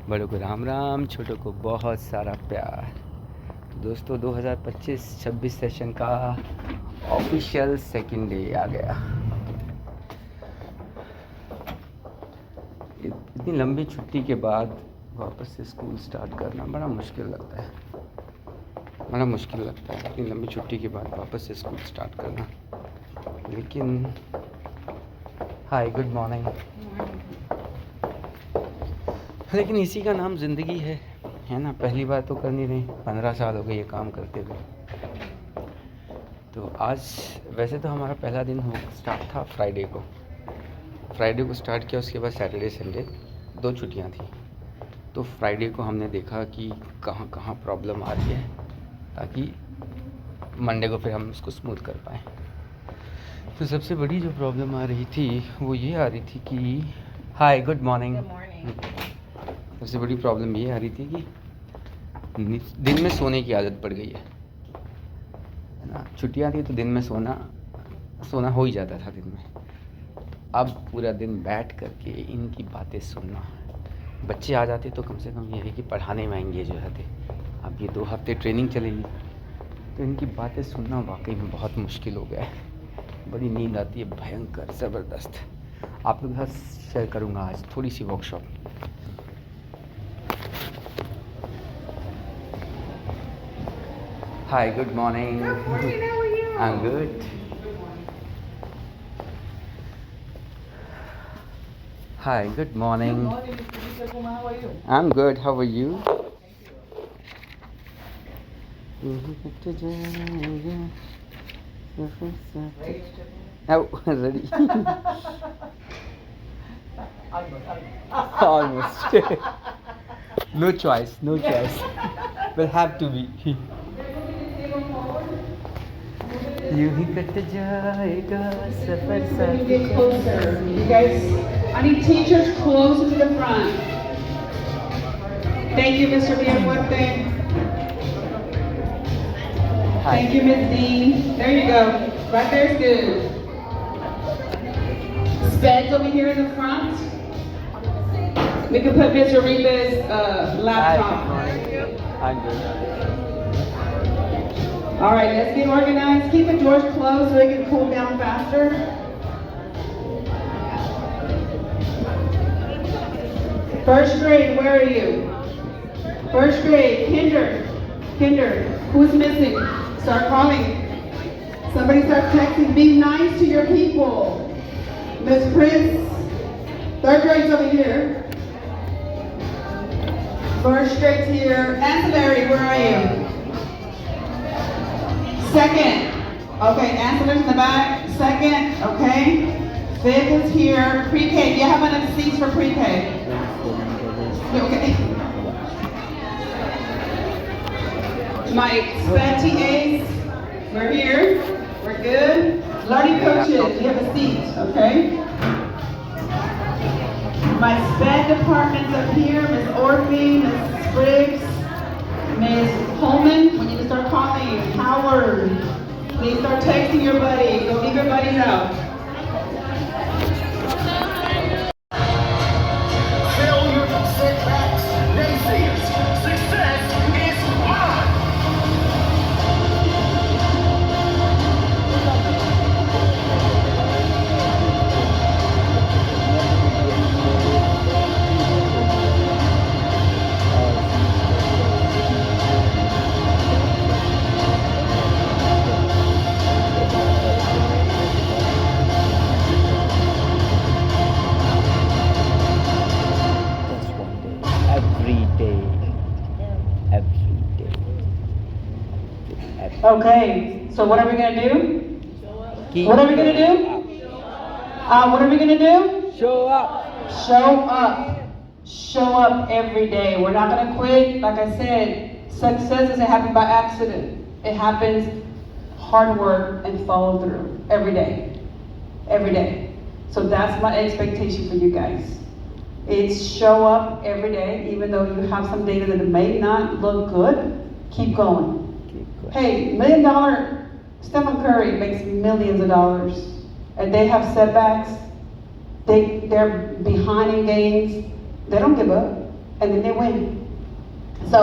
बड़ों को राम राम, छोटों को बहुत सारा प्यार। दोस्तों 2025-26 सेशन का ऑफिशियल सेकंड डे आ गया। इतनी लंबी छुट्टी के बाद वापस से स्कूल स्टार्ट करना बड़ा मुश्किल लगता है, इतनी लंबी छुट्टी के बाद वापस से स्कूल स्टार्ट करना। लेकिन हाय, गुड मॉर्निंग। लेकिन इसी का नाम ज़िंदगी है ना। पहली बार तो कर नहीं रहे, 15 साल हो गए ये काम करते हुए। तो आज वैसे तो हमारा पहला दिन स्टार्ट था फ्राइडे को स्टार्ट किया। उसके बाद सैटरडे संडे 2 छुट्टियां थी। तो फ्राइडे को हमने देखा कि कहाँ कहाँ प्रॉब्लम आ रही है, ताकि मंडे को फिर हम उसको स्मूथ कर पाएँ। तो सबसे बड़ी जो प्रॉब्लम आ रही थी वो ये आ रही थी कि हाय, गुड मॉर्निंग। सबसे बड़ी प्रॉब्लम ये आ रही थी कि दिन में सोने की आदत पड़ गई है ना। छुट्टियां थी तो दिन में सोना हो ही जाता था दिन में। अब पूरा दिन बैठ करके इनकी बातें सुनना। बच्चे आ जाते तो कम से कम ये है कि पढ़ाने में एंगेज हो जाते। अब ये 2 हफ्ते ट्रेनिंग चलेगी तो इनकी बातें सुनना वाकई में बहुत मुश्किल हो गया है। बड़ी नींद आती है, भयंकर ज़बरदस्त। आप लोगों के साथ शेयर करूँगा आज थोड़ी सी workshop. Hi, good morning. Good morning, how are you? I'm good. Hi, good morning. Good morning, Mr. Vishakuma, how are you? I'm good, how are you? Oh, ready? Almost. No choice. Will have to be. यूं ही cut जाएगा सफर When you get closer, you guys, I need teachers closer to the front. Thank you, Mr. Villafuerte. Thank you, Ms. Dean. There you go. Right there is good. Speds over here in the front. We can put Mr. Reba's laptop. I'm good. All right, let's get organized. Keep the doors closed so they can cool down faster. First grade, where are you? First grade, Kinder, who's missing? Start calling. Somebody start texting. Be nice to your people. Miss Prince, 3rd grade's over here. First grade's here. Ancillary, where are you? 2nd. Okay, ancillers in the back. 2nd, okay. 5th is here. Pre-K, do you have enough seats for pre-K? Okay. My SPED TAs, we're here. We're good. Learning coaches, you have a seat, okay? My SPED department's up here. Ms. Orphy, Ms. Spriggs, Ms. Coleman, we need to start calling. Howard, please start texting your buddies. Go leave your buddies out. Failure, setbacks, naysayers, success is mine. Just one day. Every day. Okay, so what are we gonna do? What are we gonna do? What are we gonna do? Show up. Show up. Show up every day. We're not gonna quit. Like I said, success doesn't happen by accident. It happens hard work and follow through every day. Every day. So that's my expectation for you guys. It's show up every day, even though you have some data that may not look good, keep going. Hey, $1 million, Stephen Curry makes millions of dollars, and they have setbacks. They're behind in games. They don't give up. and then they win. So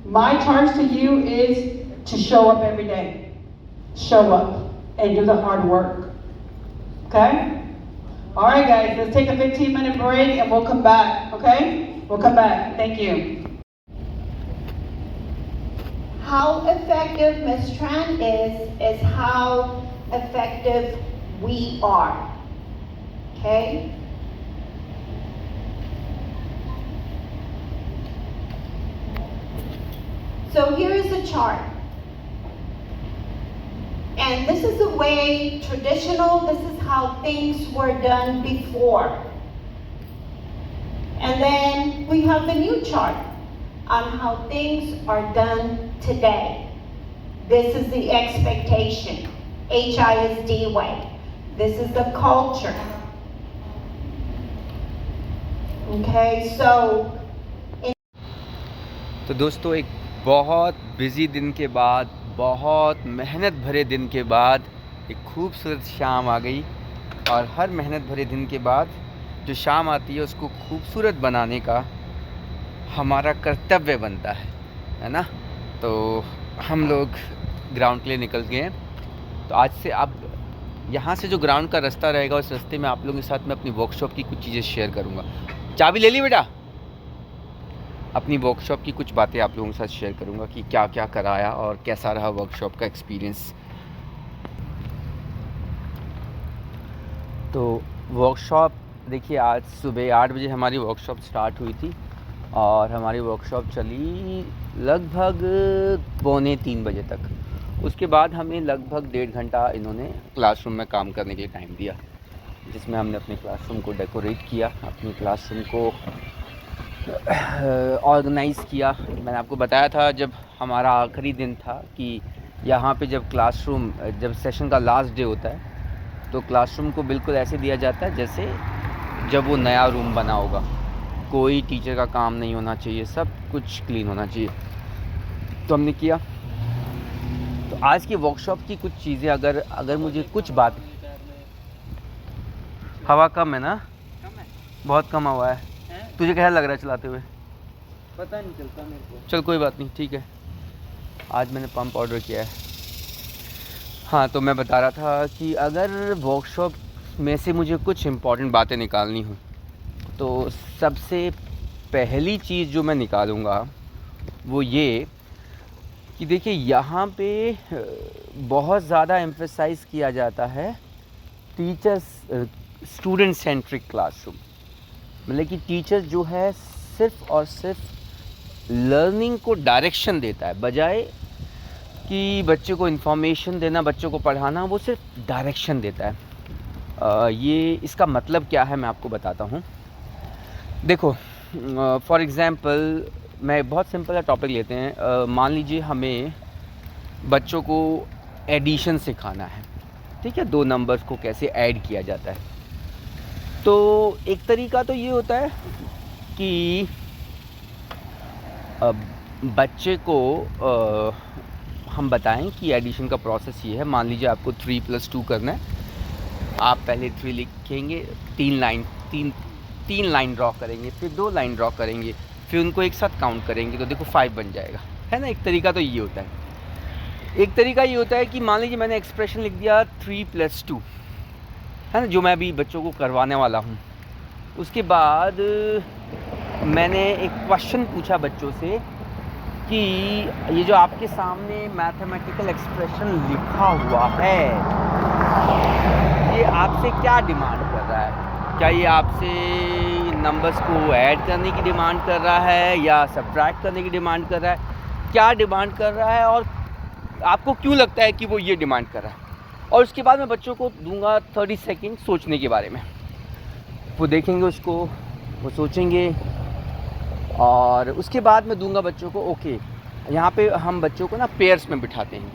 my charge to you is to show up every day. Show up and do the hard work. Okay? All right, guys, let's take a 15-minute break and we'll come back. Okay? We'll come back. Thank you. How effective Ms. Tran is how effective we are. Okay? So here is a chart. And this is the way traditional, this is how things were done before. And then we have the new chart on how things are done today. This is the expectation, HISD way. This is the culture. Okay, so तो दोस्तों एक बहुत busy दिन के बाद, बहुत मेहनत भरे दिन के बाद एक खूबसूरत शाम आ गई। और हर मेहनत भरे दिन के बाद जो शाम आती है उसको खूबसूरत बनाने का हमारा कर्तव्य बनता है ना। तो हम लोग ग्राउंड के लिए निकल गए हैं। तो आज से अब यहाँ से जो ग्राउंड का रास्ता रहेगा उस रास्ते में आप लोगों के साथ मैं अपनी वर्कशॉप की कुछ चीज़ें शेयर करूँगा। चाबी ले ली बेटा? अपनी वर्कशॉप की कुछ बातें आप लोगों के साथ शेयर करूँगा कि क्या क्या कराया और कैसा रहा वर्कशॉप का एक्सपीरियंस। तो वर्कशॉप देखिए, आज सुबह 8 बजे हमारी वर्कशॉप स्टार्ट हुई थी और हमारी वर्कशॉप चली लगभग 2:45 बजे तक। उसके बाद हमें लगभग 1.5 घंटा इन्होंने क्लासरूम में काम करने के लिए टाइम दिया, जिसमें हमने अपने क्लासरूम को डेकोरेट किया, अपनी क्लासरूम को ऑर्गेनाइज़ किया। मैंने आपको बताया था जब हमारा आखिरी दिन था कि यहाँ पे जब सेशन का लास्ट डे होता है तो क्लासरूम को बिल्कुल ऐसे दिया जाता है जैसे जब वो नया रूम बना होगा। कोई टीचर का काम नहीं होना चाहिए, सब कुछ क्लीन होना चाहिए। तो हमने किया। तो आज की वर्कशॉप की कुछ चीज़ें अगर मुझे कुछ बात, हवा कम है ना? बहुत कम हवा है। तुझे कैसा लग रहा है चलाते हुए? पता नहीं चलता मेरे को। चल कोई बात नहीं, ठीक है। आज मैंने पंप ऑर्डर किया है। हाँ, तो मैं बता रहा था कि अगर वर्कशॉप में से मुझे कुछ इम्पॉर्टेंट बातें निकालनी हो तो सबसे पहली चीज़ जो मैं निकालूँगा वो ये कि देखिए, यहाँ पे बहुत ज़्यादा एम्फेसाइज़ किया जाता है स्टूडेंट सेंट्रिक क्लासरूम। मतलब कि टीचर जो है सिर्फ़ और सिर्फ लर्निंग को डायरेक्शन देता है, बजाय कि बच्चे को इन्फॉर्मेशन देना, बच्चों को पढ़ाना, वो सिर्फ डायरेक्शन देता है। ये इसका मतलब क्या है मैं आपको बताता हूँ। देखो, फॉर एग्ज़ाम्पल मैं बहुत सिंपल सा टॉपिक लेते हैं। मान लीजिए हमें बच्चों को एडिशन सिखाना है, ठीक है? 2 नंबर्स को कैसे ऐड किया जाता है। तो एक तरीका तो ये होता है कि बच्चे को हम बताएं कि एडिशन का प्रोसेस ये है। मान लीजिए आपको 3 + 2 करना है। आप पहले 3 लिखेंगे, 3 लाइन ड्रॉ करेंगे, फिर 2 लाइन ड्रॉ करेंगे, फिर उनको एक साथ काउंट करेंगे तो देखो 5 बन जाएगा, है ना? एक तरीका तो ये होता है। एक तरीका ये होता है कि मान लीजिए मैंने एक्सप्रेशन लिख दिया 3 + 2, है ना, जो मैं अभी बच्चों को करवाने वाला हूँ। उसके बाद मैंने एक क्वेश्चन पूछा बच्चों से कि ये जो आपके सामने मैथमेटिकल एक्सप्रेशन लिखा हुआ है, ये आपसे क्या डिमांड कर रहा है? क्या ये आपसे नंबर्स को ऐड करने की डिमांड कर रहा है या सब्ट्रैक्ट करने की डिमांड कर रहा है? क्या डिमांड कर रहा है और आपको क्यों लगता है कि वो ये डिमांड कर रहा है? और उसके बाद मैं बच्चों को दूंगा 30 सेकंड सोचने के बारे में। वो देखेंगे उसको, वो सोचेंगे और उसके बाद मैं दूंगा बच्चों को ओके। यहाँ पे हम बच्चों को ना पेयर्स में बिठाते हैं,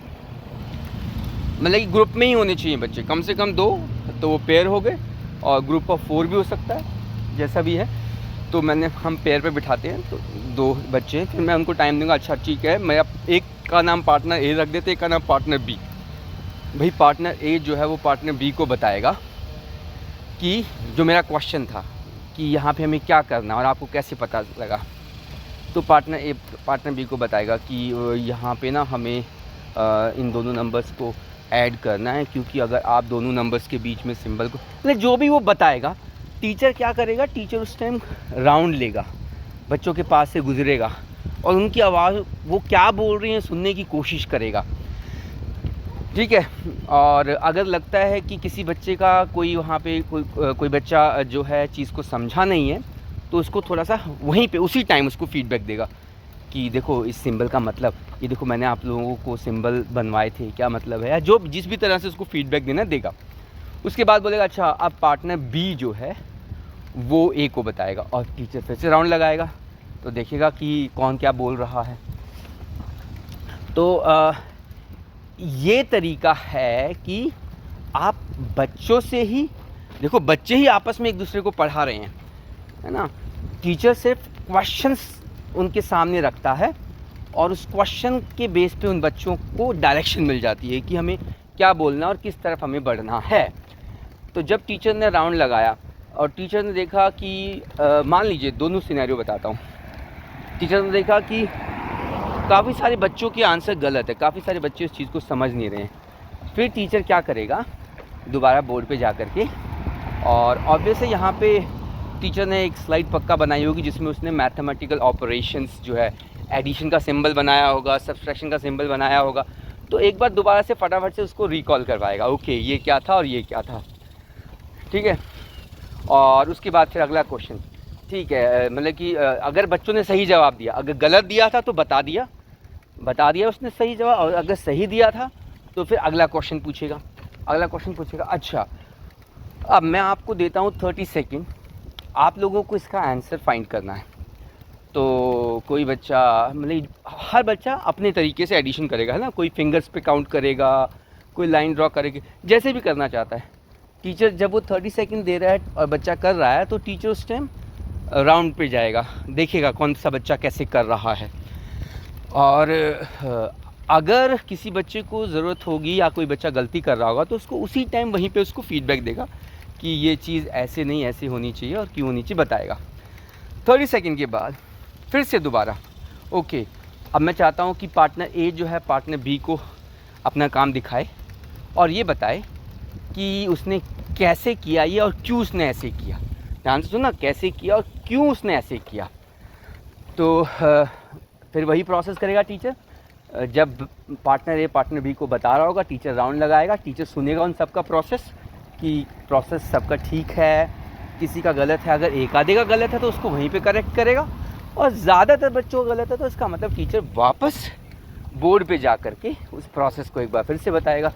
मतलब कि ग्रुप में ही होने चाहिए बच्चे, कम से कम 2, तो वो पेयर हो गए, और ग्रुप ऑफ 4 भी हो सकता है, जैसा भी है। तो हम पेयर पे बिठाते हैं, तो 2 बच्चे, फिर मैं उनको टाइम दूंगा। अच्छा ठीक है, मैं एक का नाम पार्टनर ए रख देते, एक का नाम पार्टनर बी। भाई पार्टनर ए जो है वो पार्टनर बी को बताएगा कि जो मेरा क्वेश्चन था कि यहाँ पे हमें क्या करना है और आपको कैसे पता लगा। तो पार्टनर बी को बताएगा कि यहाँ पे ना हमें इन दोनों नंबर्स को ऐड करना है, क्योंकि अगर आप दोनों नंबर्स के बीच में सिंबल को, मतलब जो भी वो बताएगा, टीचर क्या करेगा, टीचर उस टाइम राउंड लेगा, बच्चों के पास से गुजरेगा और उनकी आवाज़ वो क्या बोल रही हैं सुनने की कोशिश करेगा, ठीक है। और अगर लगता है कि किसी बच्चे का कोई वहाँ पे कोई बच्चा जो है चीज़ को समझा नहीं है, तो उसको थोड़ा सा वहीं पे उसी टाइम उसको फीडबैक देगा कि देखो इस सिंबल का मतलब, ये देखो मैंने आप लोगों को सिंबल बनवाए थे, क्या मतलब है, या जो जिस भी तरह से उसको फीडबैक देना देगा। उसके बाद बोलेगा अच्छा अब पार्टनर बी जो है वो ए को बताएगा और टीचर फिर से राउंड लगाएगा, तो देखेगा कि कौन क्या बोल रहा है। तो ये तरीका है कि आप बच्चों से ही, देखो बच्चे ही आपस में एक दूसरे को पढ़ा रहे हैं, है ना। टीचर सिर्फ क्वेश्चंस उनके सामने रखता है और उस क्वेश्चन के बेस पे उन बच्चों को डायरेक्शन मिल जाती है कि हमें क्या बोलना और किस तरफ हमें बढ़ना है। तो जब टीचर ने राउंड लगाया और टीचर ने देखा कि मान लीजिए दोनों सिनेरियो बताता हूँ, टीचर ने देखा कि काफ़ी सारे बच्चों के आंसर गलत है, काफ़ी सारे बच्चे इस चीज़ को समझ नहीं रहे हैं। फिर टीचर क्या करेगा, दोबारा बोर्ड पे जा कर के, और ऑब्वियसली यहाँ पे टीचर ने एक स्लाइड पक्का बनाई होगी जिसमें उसने मैथमेटिकल ऑपरेशंस जो है, एडिशन का सिंबल बनाया होगा, सब्सट्रैक्शन का सिंबल बनाया होगा, तो एक बार दोबारा से फटाफट से उसको रिकॉल करवाएगा, ओके ये क्या था और ये क्या था, ठीक है। और उसके बाद फिर अगला क्वेश्चन, ठीक है, मतलब कि अगर बच्चों ने सही जवाब दिया, अगर गलत दिया था तो बता दिया उसने सही जवाब, और अगर सही दिया था तो फिर अगला क्वेश्चन पूछेगा, अच्छा अब मैं आपको देता हूँ 30 सेकेंड, आप लोगों को इसका आंसर फाइंड करना है। तो कोई बच्चा, मतलब हर बच्चा अपने तरीके से एडिशन करेगा, है ना, कोई फिंगर्स पे काउंट करेगा, कोई लाइन ड्रॉ करेगा, जैसे भी करना चाहता है। टीचर जब वो 30 सेकेंड दे रहा है और बच्चा कर रहा है, तो टीचर उस टाइम राउंड पे जाएगा, देखेगा कौन सा बच्चा कैसे कर रहा है। और अगर किसी बच्चे को ज़रूरत होगी या कोई बच्चा गलती कर रहा होगा, तो उसको उसी टाइम वहीं पे उसको फीडबैक देगा कि ये चीज़ ऐसे नहीं ऐसे होनी चाहिए और क्यों होनी चाहिए बताएगा। 30 सेकेंड के बाद फिर से दोबारा, ओके अब मैं चाहता हूँ कि पार्टनर ए जो है पार्टनर बी को अपना काम दिखाए और ये बताए कि उसने कैसे किया ये और क्यों उसने ऐसे किया। ध्यान से सुनना, कैसे किया और क्यों उसने ऐसे किया। तो फिर वही प्रोसेस करेगा टीचर। जब पार्टनर ए पार्टनर बी को बता रहा होगा, टीचर राउंड लगाएगा, टीचर सुनेगा उन सबका प्रोसेस कि प्रोसेस सबका ठीक है, किसी का गलत है, अगर एक आधे का गलत है तो उसको वहीं पे करेक्ट करेगा, और ज़्यादातर बच्चों का गलत है तो इसका मतलब टीचर वापस बोर्ड पे जा कर के उस प्रोसेस को एक बार फिर से बताएगा।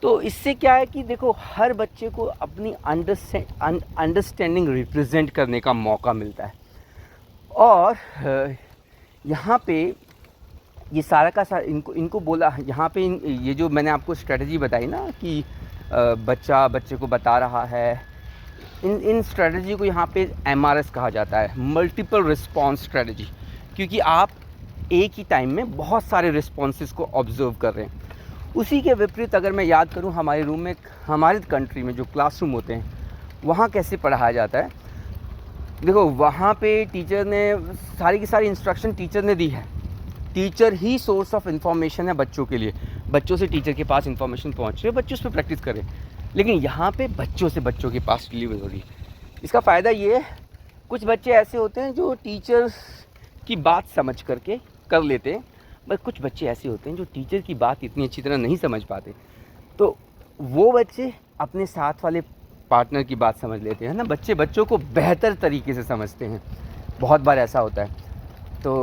तो इससे क्या है कि देखो हर बच्चे को अपनी अंडरस्टैंडिंग रिप्रेजेंट करने का मौका मिलता है। और यहाँ पे ये सारा का सारा इनको बोला, यहाँ पे ये जो मैंने आपको स्ट्रेटजी बताई ना कि बच्चा बच्चे को बता रहा है, इन स्ट्रेटजी को यहाँ पे MRS कहा जाता है, मल्टीपल रिस्पॉन्स स्ट्रेटजी, क्योंकि आप एक ही टाइम में बहुत सारे रिस्पॉन्सेस को ऑब्जर्व कर रहे हैं। उसी के विपरीत अगर मैं याद करूँ, हमारे रूम में, हमारे कंट्री में जो क्लासरूम होते हैं वहाँ कैसे पढ़ाया जाता है। देखो वहाँ पे टीचर ने सारी की सारी इंस्ट्रक्शन टीचर ने दी है, teacher he source of information है बच्चों के लिए, बच्चों से टीचर के पास इन्फॉर्मेशन पहुँच रही है, बच्चे उस पर प्रैक्टिस करें। लेकिन यहाँ पे बच्चों से बच्चों के पास डिलीवर हो रही है। इसका फ़ायदा ये है, कुछ बच्चे ऐसे होते हैं जो टीचर की बात समझ करके कर लेते हैं, बस कुछ बच्चे ऐसे होते हैं जो टीचर की बात इतनी अच्छी तरह नहीं समझ पाते, तो वो बच्चे अपने साथ वाले पार्टनर की बात समझ लेते हैं ना। बच्चे बच्चों को बेहतर तरीके से समझते हैं, बहुत बार ऐसा होता है। तो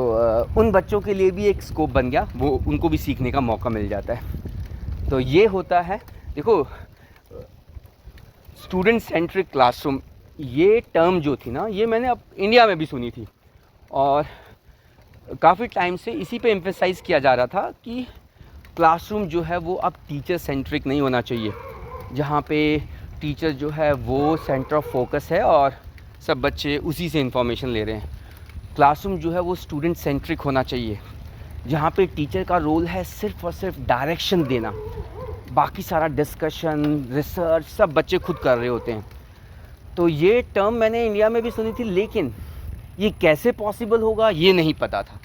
उन बच्चों के लिए भी एक स्कोप बन गया, वो उनको भी सीखने का मौका मिल जाता है। तो ये होता है, देखो स्टूडेंट सेंट्रिक क्लासरूम, ये टर्म जो थी ना, ये मैंने अब इंडिया में भी सुनी थी और काफ़ी टाइम से इसी पे एम्फेसाइज़ किया जा रहा था कि क्लासरूम जो है वो अब टीचर सेंट्रिक नहीं होना चाहिए, जहाँ पे टीचर जो है वो सेंटर ऑफ फोकस है और सब बच्चे उसी से इंफॉर्मेशन ले रहे हैं। क्लासरूम जो है वो स्टूडेंट सेंट्रिक होना चाहिए, जहाँ पे टीचर का रोल है सिर्फ़ और सिर्फ डायरेक्शन देना, बाकी सारा डिस्कशन रिसर्च सब बच्चे खुद कर रहे होते हैं। तो ये टर्म मैंने इंडिया में भी सुनी थी, लेकिन ये कैसे पॉसिबल होगा ये नहीं पता था,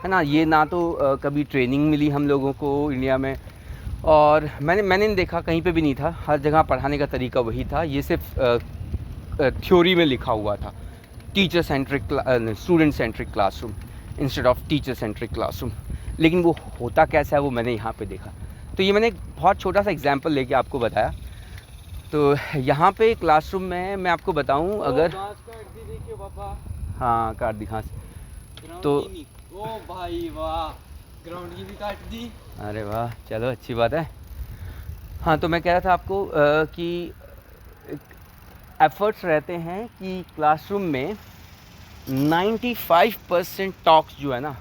है ना। ये ना तो कभी ट्रेनिंग मिली हम लोगों को इंडिया में, और मैंने नहीं देखा, कहीं पे भी नहीं था। हर जगह पढ़ाने का तरीका वही था, ये सिर्फ थ्योरी में लिखा हुआ था, teacher centric student centric classroom instead of teacher centric classroom. लेकिन वो होता कैसा है वो मैंने यहाँ पे देखा। तो ये मैंने एक बहुत छोटा सा एग्जांपल लेके आपको बताया। तो यहाँ पे क्लासरूम में मैं आपको बताऊँ, अगर घास काट दी देखिए पापा, हाँ काट दी घास, ग्राउंड तो की नहीं। ओ भाई वाह, ग्राउंड की भी काट दी। अरे वाह, चलो अच्छी बात है। हाँ, तो मैं कह रहा था आपको कि एफ़र्ट्स रहते हैं कि क्लासरूम में 95% टॉक्स जो है ना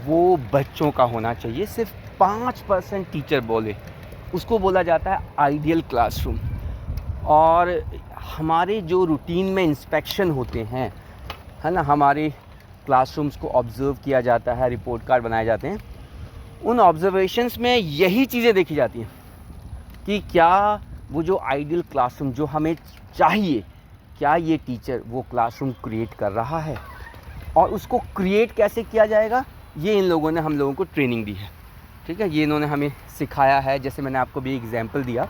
वो बच्चों का होना चाहिए, सिर्फ 5% टीचर बोले, उसको बोला जाता है आइडियल क्लासरूम। और हमारे जो रूटीन में इंस्पेक्शन होते हैं, है ना, हमारे क्लासरूम्स को ऑब्ज़र्व किया जाता है, रिपोर्ट कार्ड बनाए जाते हैं, उन ऑब्जर्वेशंस में यही चीज़ें देखी जाती हैं कि क्या वो जो आइडियल क्लासरूम जो हमें चाहिए, क्या ये टीचर वो क्लासरूम क्रिएट कर रहा है, और उसको क्रिएट कैसे किया जाएगा ये इन लोगों ने हम लोगों को ट्रेनिंग दी है। ठीक है, ये इन्होंने हमें सिखाया है। जैसे मैंने आपको भी एग्जांपल दिया,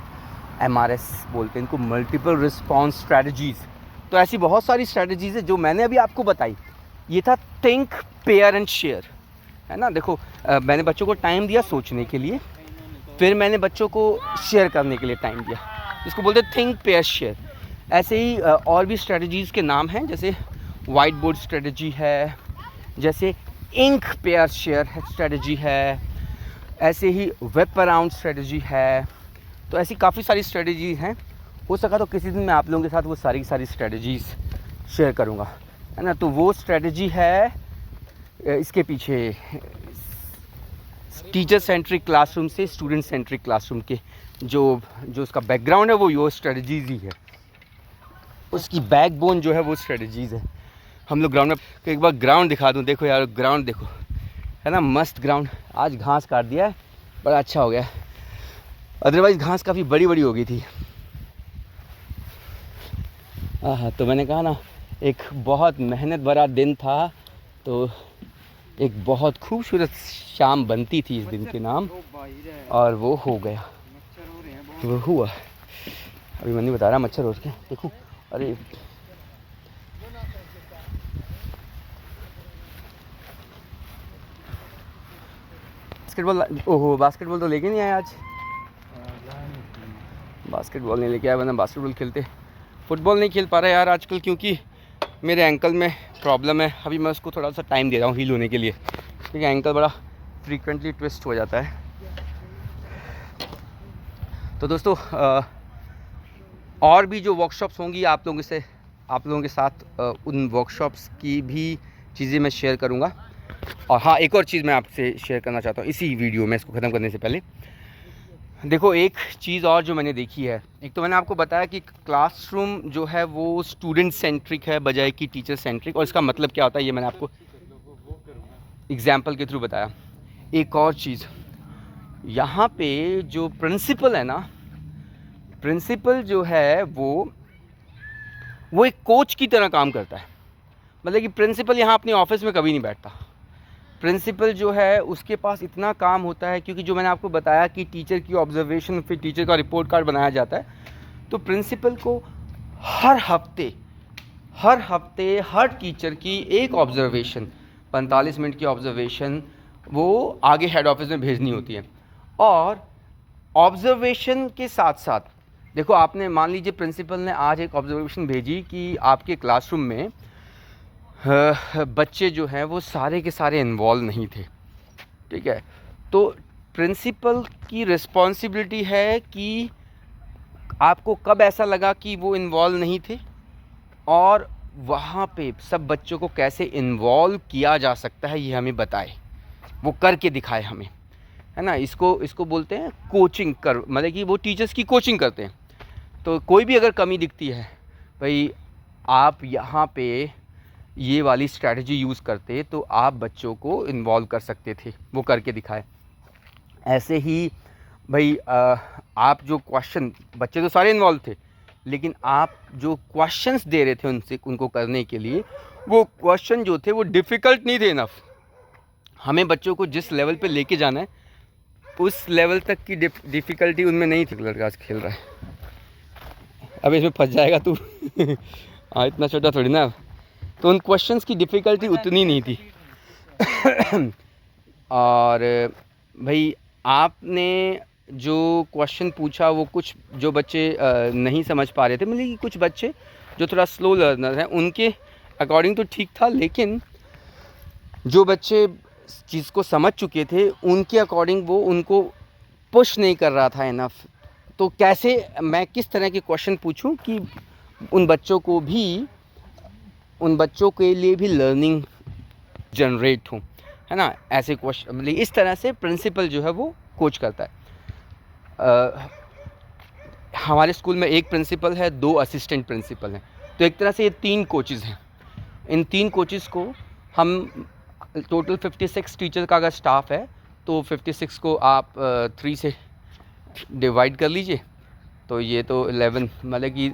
MRS बोलते हैं इनको, मल्टीपल रिस्पॉन्स स्ट्रैटेजीज़। तो ऐसी बहुत सारी स्ट्रैटेजीज़ है जो मैंने अभी आपको बताई। ये था थिंक, पेयर एंड शेयर, है ना। देखो मैंने बच्चों को टाइम दिया सोचने के लिए, फिर मैंने बच्चों को शेयर करने के लिए टाइम दिया, इसको बोलते हैं थिंक, पेयर, शेयर। ऐसे ही और भी स्ट्रेटजीज़ के नाम हैं, जैसे वाइट बोर्ड स्ट्रेटजी है, जैसे इंक पेयर शेयर स्ट्रेटजी है, ऐसे ही वेब अराउंड स्ट्रेटजी है। तो ऐसी काफ़ी सारी स्ट्रेटजीज़ हैं। हो सका तो किसी दिन मैं आप लोगों के साथ वो सारी स्ट्रेटजीज़ शेयर करूँगा, है ना। तो वो स्ट्रेटजी है इसके पीछे, टीचर सेंट्रिक क्लासरूम से स्टूडेंट सेंट्रिक क्लासरूम के जो उसका बैकग्राउंड है वो स्ट्रेटजीज़ ही है, उसकी बैकबोन जो है वो स्ट्रेटजीज़ है। हम लोग ग्राउंड में, एक बार ग्राउंड दिखा दूँ, देखो यार ग्राउंड देखो, है ना, मस्त ग्राउंड। आज घास काट दिया है, बड़ा अच्छा हो गया, अदरवाइज़ घास काफ़ी बड़ी बड़ी हो गई थी। हाँ, तो मैंने कहा ना, एक बहुत मेहनत भरा दिन था, तो एक बहुत खूबसूरत शाम बनती थी इस दिन के नाम, और वो हो गया, मच्छर हो रहे हैं बहुत। वो हुआ। अभी मैं नहीं बता रहा मच्छर हो रखे, देखो, अरे बास्केटबॉल, ओहो बास्केटबॉल तो लेके नहीं आया आज, बास्केटबॉल नहीं लेके आया, वरना बास्केटबॉल खेलते। फुटबॉल नहीं खेल पा रहा यार आजकल, क्योंकि मेरे एंकल में प्रॉब्लम है। अभी मैं उसको थोड़ा सा टाइम दे रहा हूँ हील होने के लिए, क्योंकि एंकल बड़ा फ्रीक्वेंटली ट्विस्ट हो जाता है। तो दोस्तों और भी जो वर्कशॉप्स होंगी आप लोगों के साथ उन वर्कशॉप्स की भी चीज़ें मैं शेयर करूँगा। और हाँ, एक और चीज़ मैं आपसे शेयर करना चाहता हूँ इसी वीडियो में, इसको ख़त्म करने से पहले। देखो, एक चीज़ और जो मैंने देखी है, एक तो मैंने आपको बताया कि क्लासरूम जो है वो स्टूडेंट सेंट्रिक है बजाय कि टीचर सेंट्रिक, और इसका मतलब क्या होता है ये मैंने आपको एग्जाम्पल के थ्रू बताया। एक और चीज़, यहाँ पे जो प्रिंसिपल है ना, प्रिंसिपल जो है वो एक कोच की तरह काम करता है। मतलब कि प्रिंसिपल यहाँ अपने ऑफिस में कभी नहीं बैठता। प्रिंसिपल जो है उसके पास इतना काम होता है, क्योंकि जो मैंने आपको बताया कि टीचर की ऑब्जर्वेशन, फिर टीचर का रिपोर्ट कार्ड बनाया जाता है। तो प्रिंसिपल को हर हफ्ते हर टीचर की एक ऑब्जर्वेशन, 45 मिनट की ऑब्जर्वेशन, वो आगे हेड ऑफिस में भेजनी होती है। और ऑब्जर्वेशन के साथ साथ देखो, आपने मान लीजिए प्रिंसिपल ने आज एक ऑब्जर्वेशन भेजी कि आपके क्लासरूम में बच्चे जो हैं वो सारे के सारे इन्वॉल्व नहीं थे, ठीक है। तो प्रिंसिपल की रिस्पॉन्सिबिलिटी है कि आपको कब ऐसा लगा कि वो इन्वॉल्व नहीं थे, और वहाँ पे सब बच्चों को कैसे इन्वॉल्व किया जा सकता है ये हमें बताए, वो करके दिखाए हमें, है ना। इसको बोलते हैं कोचिंग कर, मतलब कि वो टीचर्स की कोचिंग करते हैं। तो कोई भी अगर कमी दिखती है, भाई आप यहाँ पे ये वाली स्ट्रैटेजी यूज़ करते तो आप बच्चों को इन्वॉल्व कर सकते थे, वो करके दिखाए। ऐसे ही भाई आप जो क्वेश्चन, बच्चे तो सारे इन्वॉल्व थे, लेकिन आप जो क्वेश्चंस दे रहे थे उनसे उनको करने के लिए, वो क्वेश्चन जो थे वो डिफ़िकल्ट नहीं थे इनफ। हमें बच्चों को जिस लेवल पे लेके जाना है उस लेवल तक की डिफ़िकल्टी उनमें नहीं थी। लड़का आज खेल रहा है, अब इसमें फंस जाएगा तू हाँ, इतना छोटा थोड़ी ना। तो उन क्वेश्चंस की डिफ़िकल्टी उतनी नहीं थी और भाई आपने जो क्वेश्चन पूछा वो कुछ जो बच्चे नहीं समझ पा रहे थे, मतलब कि कुछ बच्चे जो थोड़ा स्लो लर्नर हैं उनके अकॉर्डिंग तो ठीक था, लेकिन जो बच्चे चीज़ को समझ चुके थे उनके अकॉर्डिंग वो उनको पुश नहीं कर रहा था इनफ। तो कैसे मैं किस तरह के क्वेश्चन पूछूं कि उन बच्चों के लिए भी लर्निंग जनरेट हो, है ना। ऐसे क्वेश्चन मतलब इस तरह से प्रिंसिपल जो है वो कोच करता है। हमारे स्कूल में एक प्रिंसिपल है, 2 असिस्टेंट प्रिंसिपल हैं, तो एक तरह से ये 3 कोचेज़ हैं। इन 3 कोचेज़ को हम टोटल 56 टीचर का अगर स्टाफ है तो 56 को आप 3 से डिवाइड कर लीजिए, तो ये तो 11 मतलब कि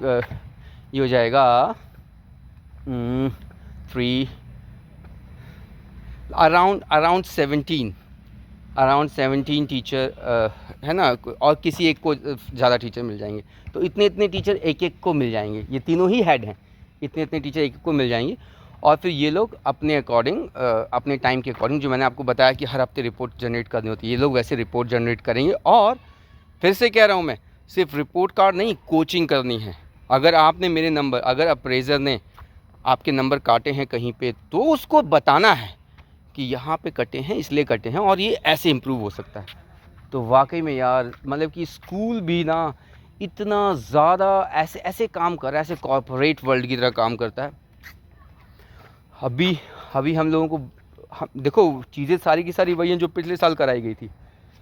ये हो जाएगा 3 अराउंड 17 टीचर है ना, और किसी एक को ज़्यादा टीचर मिल जाएंगे। तो इतने टीचर एक को मिल जाएंगे, ये तीनों ही हेड हैं, इतने टीचर एक को मिल जाएंगे। और फिर ये लोग अपने अकॉर्डिंग अपने टाइम के अकॉर्डिंग, जो मैंने आपको बताया कि हर हफ्ते रिपोर्ट जनरेट करनी होती है, ये लोग वैसे रिपोर्ट जनरेट करेंगे। और फिर से कह रहा हूँ मैं, सिर्फ रिपोर्ट कार्ड नहीं, कोचिंग करनी है। अगर आपने मेरे नंबर, अगर अप्रेजर ने आपके नंबर काटे हैं कहीं पे, तो उसको बताना है कि यहाँ पे कटे हैं, इसलिए कटे हैं और ये ऐसे इम्प्रूव हो सकता है। तो वाकई में यार मतलब कि स्कूल भी ना इतना ज़्यादा ऐसे काम कर रहा है, ऐसे कॉर्पोरेट वर्ल्ड की तरह काम करता है। अभी हम लोगों को देखो चीज़ें सारी की सारी वही हैं जो पिछले साल कराई गई थी,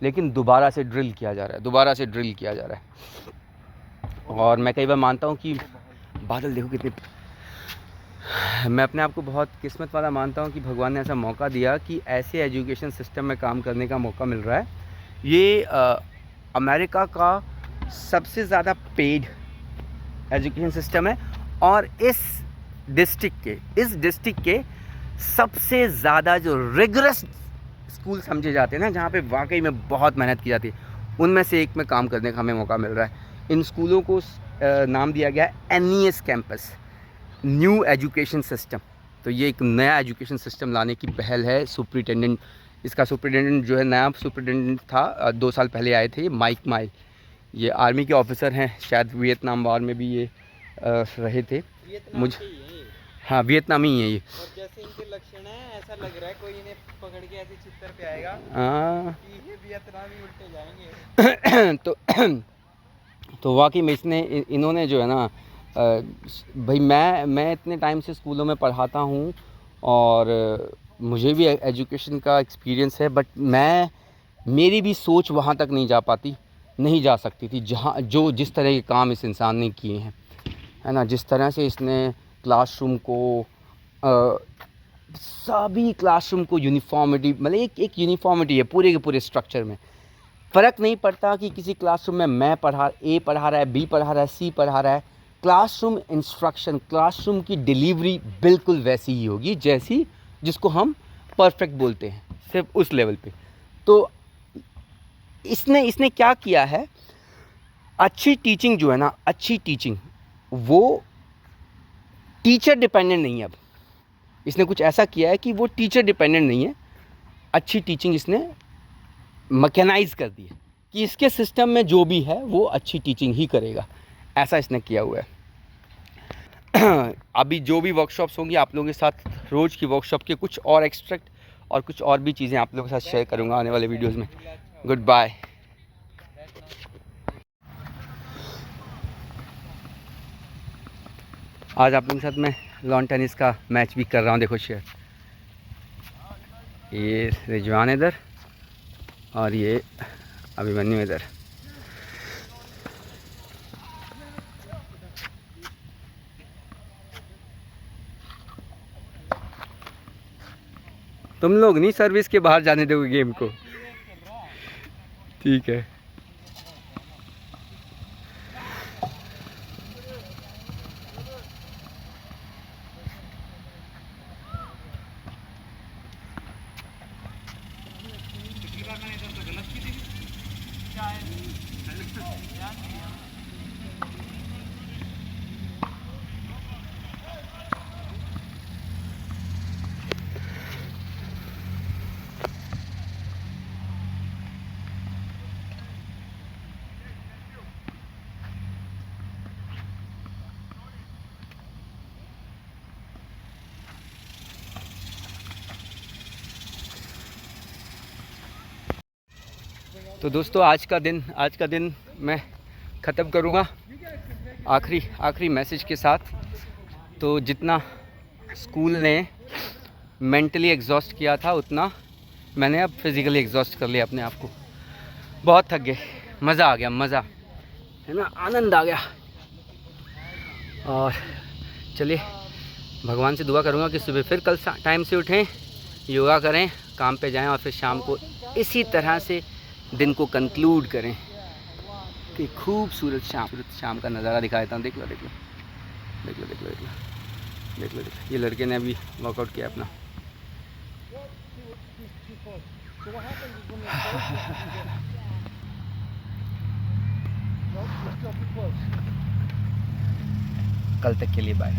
लेकिन दोबारा से ड्रिल किया जा रहा है, और मैं कई बार मानता हूँ कि बादल देखो कितने, मैं अपने आप को बहुत किस्मत वाला मानता हूँ कि भगवान ने ऐसा मौका दिया कि ऐसे एजुकेशन सिस्टम में काम करने का मौका मिल रहा है। ये अमेरिका का सबसे ज़्यादा पेड एजुकेशन सिस्टम है, और इस डिस्ट्रिक्ट के सबसे ज़्यादा जो रिगरस स्कूल समझे जाते हैं ना, जहाँ पे वाकई में बहुत मेहनत की जाती है, उनमें से एक में काम करने का हमें मौका मिल रहा है। इन स्कूलों को नाम दिया गया है NES campus, new education system. तो ये एक नया एजुकेशन सिस्टम लाने की पहल है। इसका सुपरिटेंडेंट जो है, नया सुपरिटेंडेंट था, 2 साल पहले आए थे, माइक माइल। ये आर्मी के ऑफिसर हैं, शायद वियतनाम वार में भी ये रहे थे। हाँ, वियतनामी ही है ये। और जैसे इनके लक्षण है, ऐसा लग रहा है कोई इन्हें पकड़ के ऐसे चित्तर पे आएगा कि ये वियतनामी उल्टे जाएंगे। तो वाकई में इन्होंने जो है ना, भाई मैं इतने टाइम से स्कूलों में पढ़ाता हूँ और मुझे भी एजुकेशन का एक्सपीरियंस है, बट मेरी भी सोच वहाँ तक नहीं जा सकती थी जिस तरह के काम इस इंसान ने किए हैं, है ना। जिस तरह से इसने क्लासरूम को सभी क्लासरूम को यूनिफॉर्मिटी, मतलब एक यूनिफॉर्मिटी है पूरे के पूरे स्ट्रक्चर में। फ़र्क नहीं पड़ता कि किसी क्लासरूम में A पढ़ा रहा है, B पढ़ा रहा है, C पढ़ा रहा है, क्लासरूम इंस्ट्रक्शन, क्लासरूम की डिलीवरी बिल्कुल वैसी ही होगी जैसी जिसको हम परफेक्ट बोलते हैं, सिर्फ उस लेवल पे। तो इसने क्या किया है, अच्छी टीचिंग जो है ना, अच्छी टीचिंग वो टीचर डिपेंडेंट नहीं है। अब इसने कुछ ऐसा किया है कि वो टीचर डिपेंडेंट नहीं है, अच्छी टीचिंग इसने मैकेनाइज कर दी है कि इसके सिस्टम में जो भी है वो अच्छी टीचिंग ही करेगा, ऐसा इसने किया हुआ है। अभी जो भी वर्कशॉप्स होंगी आप लोगों के साथ, रोज़ की वर्कशॉप के कुछ और एक्सट्रैक्ट और कुछ और भी चीज़ें आप लोगों के साथ शेयर करूँगा आने वाले वीडियोस में। Good bye. आज आप लोगों के साथ मैं लॉन टेनिस का मैच भी कर रहा हूँ, देखो शेयर। ये रिजवान इधर और ये अभिमन्यु इधर। तुम लोग नहीं सर्विस के बाहर जाने दोगे गेम को, ठीक है। तो दोस्तों आज का दिन मैं ख़त्म करूँगा आखिरी मैसेज के साथ। तो जितना स्कूल ने मेंटली एग्जॉस्ट किया था उतना मैंने अब फिज़िकली एग्जॉस्ट कर लिया अपने आप को। बहुत थक गए, मज़ा आ गया, मज़ा है ना, आनंद आ गया। और चलिए भगवान से दुआ करूँगा कि सुबह फिर कल टाइम से उठें, योगा करें, काम पे जाएं और फिर शाम को इसी तरह से दिन को कंक्लूड करें कि खूबसूरत शाम का नज़ारा दिखा देता हूँ। देख लो ये लड़के ने अभी वर्कआउट किया अपना। कल तक के लिए बाय।